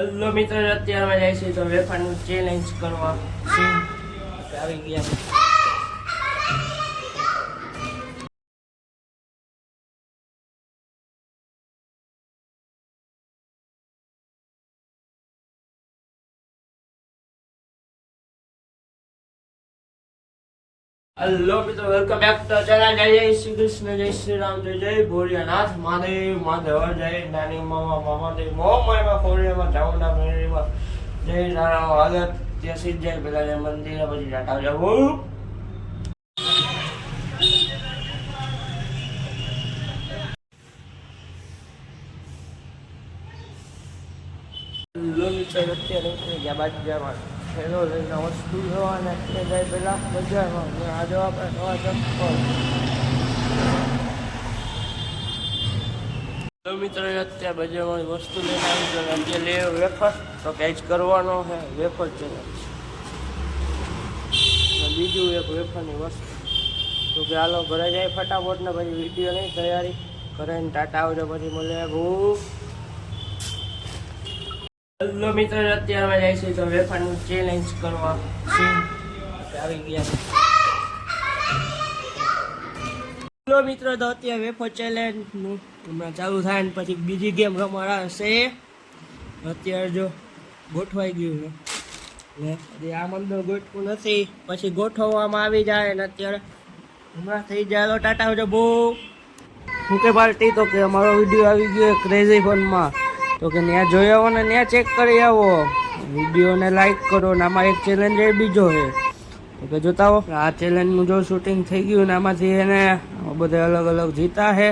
Hello મિત્રો, અત્યારે અમે જાય છે તો વેફરનું ચેલેન્જ કરવા આવી ગયા. હેલો મિત્રો, વેલકમ બેક ટુ ચેનલ. જય શ્રી કૃષ્ણ, જય શ્રી રામ, જય જય ભોળિયાનાથ મહાદેવ. મહાદેવ જય નાની મામા મામાદેવ મોમાં ફોરિયામાં જાઉના મેળીમાં જય નારાયણ હાલત ત્યાં સીધ જાય પેલા મંદિરે પછી ટાટા જવું. હેલો મિત્રો, અત્યારે ગયા બાજારમાં હેલો લઈને વસ્તુ જોવાના તે જાય પેલા બજારમાં આજે આપણે નવા ચપ્પલ. હેલો મિત્રો, અત્યારે બજારમાં વસ્તુ લઈને આવી ગયો. અત્યારે લે વેફર તો કંઈ જ કરવાનો છે વેફર ચેલેન્જ. બીજું એક વેફરની વસ્તુ તો કે હાલો ઘરે જાય ફટાફટ ને પછી વિડીયો નહીં તૈયારી કરે ને ટાટા આવજો પછી મળે ભૂ. હેલો મિત્રો, અત્યારે અમે જાય છે તો વેફરનું ચેલેન્જ કરવા આવી ગયા. હેલો મિત્રો, તો અત્યારે વેફર ચેલેન્જનું હમણાં ચાલુ થાય ને પછી બીજી ગેમ રમાડશે. અત્યારે જો ગોઠવાઈ ગયું છે ને આ મંદિર ગોઠવું નથી પછી ગોઠવવામાં આવી જાય ને અત્યારે હમણાં થઈ જાય. ટાટા આવજો બહુ હું કે પાર્ટી તો કે અમારો વિડીયો આવી ગયો ક્રેઝી ફનમાં તો કે ત્યાં જોઈ આવો ને ત્યાં ચેક કરી આવો, વિડીયોને લાઈક કરો ને આમાં એક ચેલેન્જ એ બીજો છે તો કે જોતા હો. આ ચેલેન્જનું જો શૂટિંગ થઈ ગયું ને આમાંથી એને બધા અલગ અલગ જીતા છે.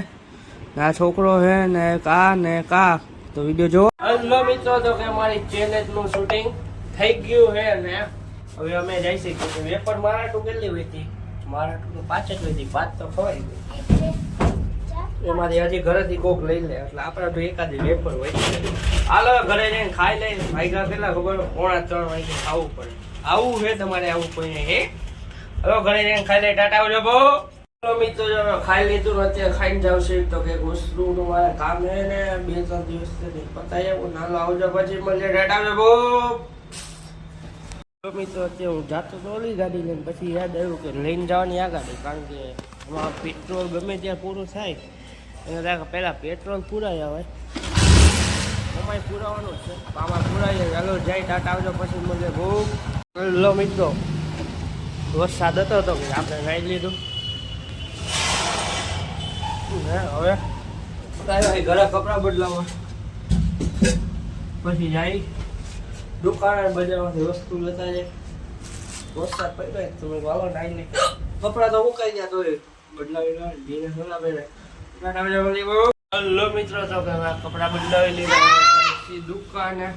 આ છોકરો છે ને કા ને કા તો વિડીયો જો. હેલો મિત્રો, તો કે અમારી ચેલેન્જનું શૂટિંગ થઈ ગયું છે ને હવે અમે જઈ શકીએ. વેફર મારા ટુ કેટલી હોય હતી? મારા ટુ 5 જ હોય હતી. 5 તો ખવાઈ ગઈ એમાંથી હજી ઘરેથી કોક લઈ લે એટલે આપણે તો એકાદી વેફર હોય. હાલો ઘરે જઈને ખાઈ લઈને વાગ્યા કેટલા ખબર? 3:45 વાગે ખાવું પડે. આવું છે તમારે આવું કોઈને હે? હવે ઘરે જઈને ખાઈ લઈ ટાટા આવજો બહુ. ચલો મિત્રો, ખાઈ લીધું અત્યારે ખાઈને જાવ છે તો કે વસ્તુ મારે કામ છે ને 2-3 દિવસ પતાવી આવું. નાલો આવજો પછી મળીએ ટાટા આવજો બહુ. મિત્રો અત્યારે હું જાતો તો ઓલી ગાડી લઈને પછી યાદ આવ્યું કે લઈને જવાની આ ગાડી, કારણ કે એમાં પેટ્રોલ ગમે ત્યાં પૂરું થાય એને પહેલાં પેટ્રોલ પૂરાઈ આવે એમાંય પુરાવાનું છે. આમાં પુરાઈ જાય. ચાલો જાય ટાટા આવજો પછી મળે બહુ. હેલો મિત્રો, વરસાદ હતો તો આપણે નાઈ લીધું હવે ઘરે કપડાં બદલાવા પછી જાય દુકાને બજારમાંથી વસ્તુ લેતા જાય. વરસાદ પડ્યો તમે વાલો નાઈ ને કપડાં તો ઉકાઈ ગયા તો બદલાવી ધીરે થોડા પહેરે. હેલો મિત્રો, તો કે કપડાં બદલાવી લીધા દુકાને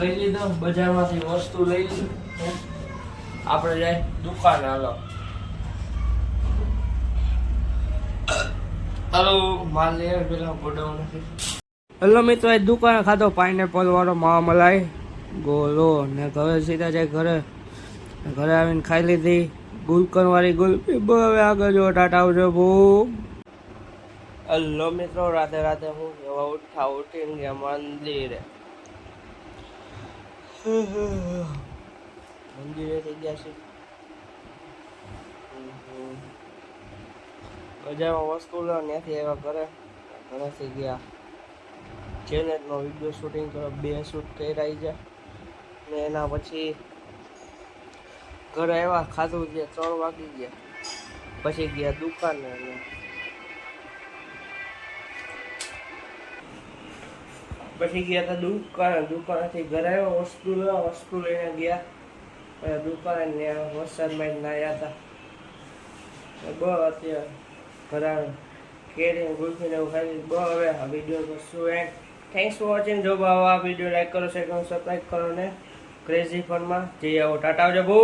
લઈ લીધો બજારમાંથી વસ્તુ લઈ લીધું. આપણે જાય દુકાને. હાલો માલ લે પેલા ગોડાઉન નથી. હેલો મિત્રો, એ દુકાને ખાધો પાઇનેપલ વાળો માવા મલાઈ ગોલો ને ઘરે સીધા જાય ઘરે આવીને ખાઈ લીધી ગુલકન વાળી ગુલ્ફી. હવે આગળ જો ટાટા આવજો બહુ. હેલો મિત્રો, રાતે હું એવા ઉઠીને ગયા મંદિરે થઈ ગયા છે. બજારમાં વસ્તુ લો ત્યાંથી આવ્યા ઘરેથી ગયા ચેલેન્જનો વિડીયો શૂટિંગ કરો. 2 શૂટ કરાઈ જાય ને એના પછી ઘરે આવ્યા ખાધું ગયા 3 વાગી ગયા પછી ગયા દુકાને પછી ગયા હતા દુકાનેથી ઘરે આવ્યા વસ્તુ લઈને ગયા દુકાને વરસાદમાં નાયા હતા બસ. અત્યારે ઘરે કેરી ગુલ્ફીને એવું ખાઈ બહુ. હવે આ વિડીયો કરશું એન્ડ. Thanks for watching. જો આ વિડીયો લાઈક કરો, શેર કરો, સબસ્ક્રાઈબ કરો ને ક્રેઝી ફનમાં જઈ આવો. ટાટા આવજો બહુ.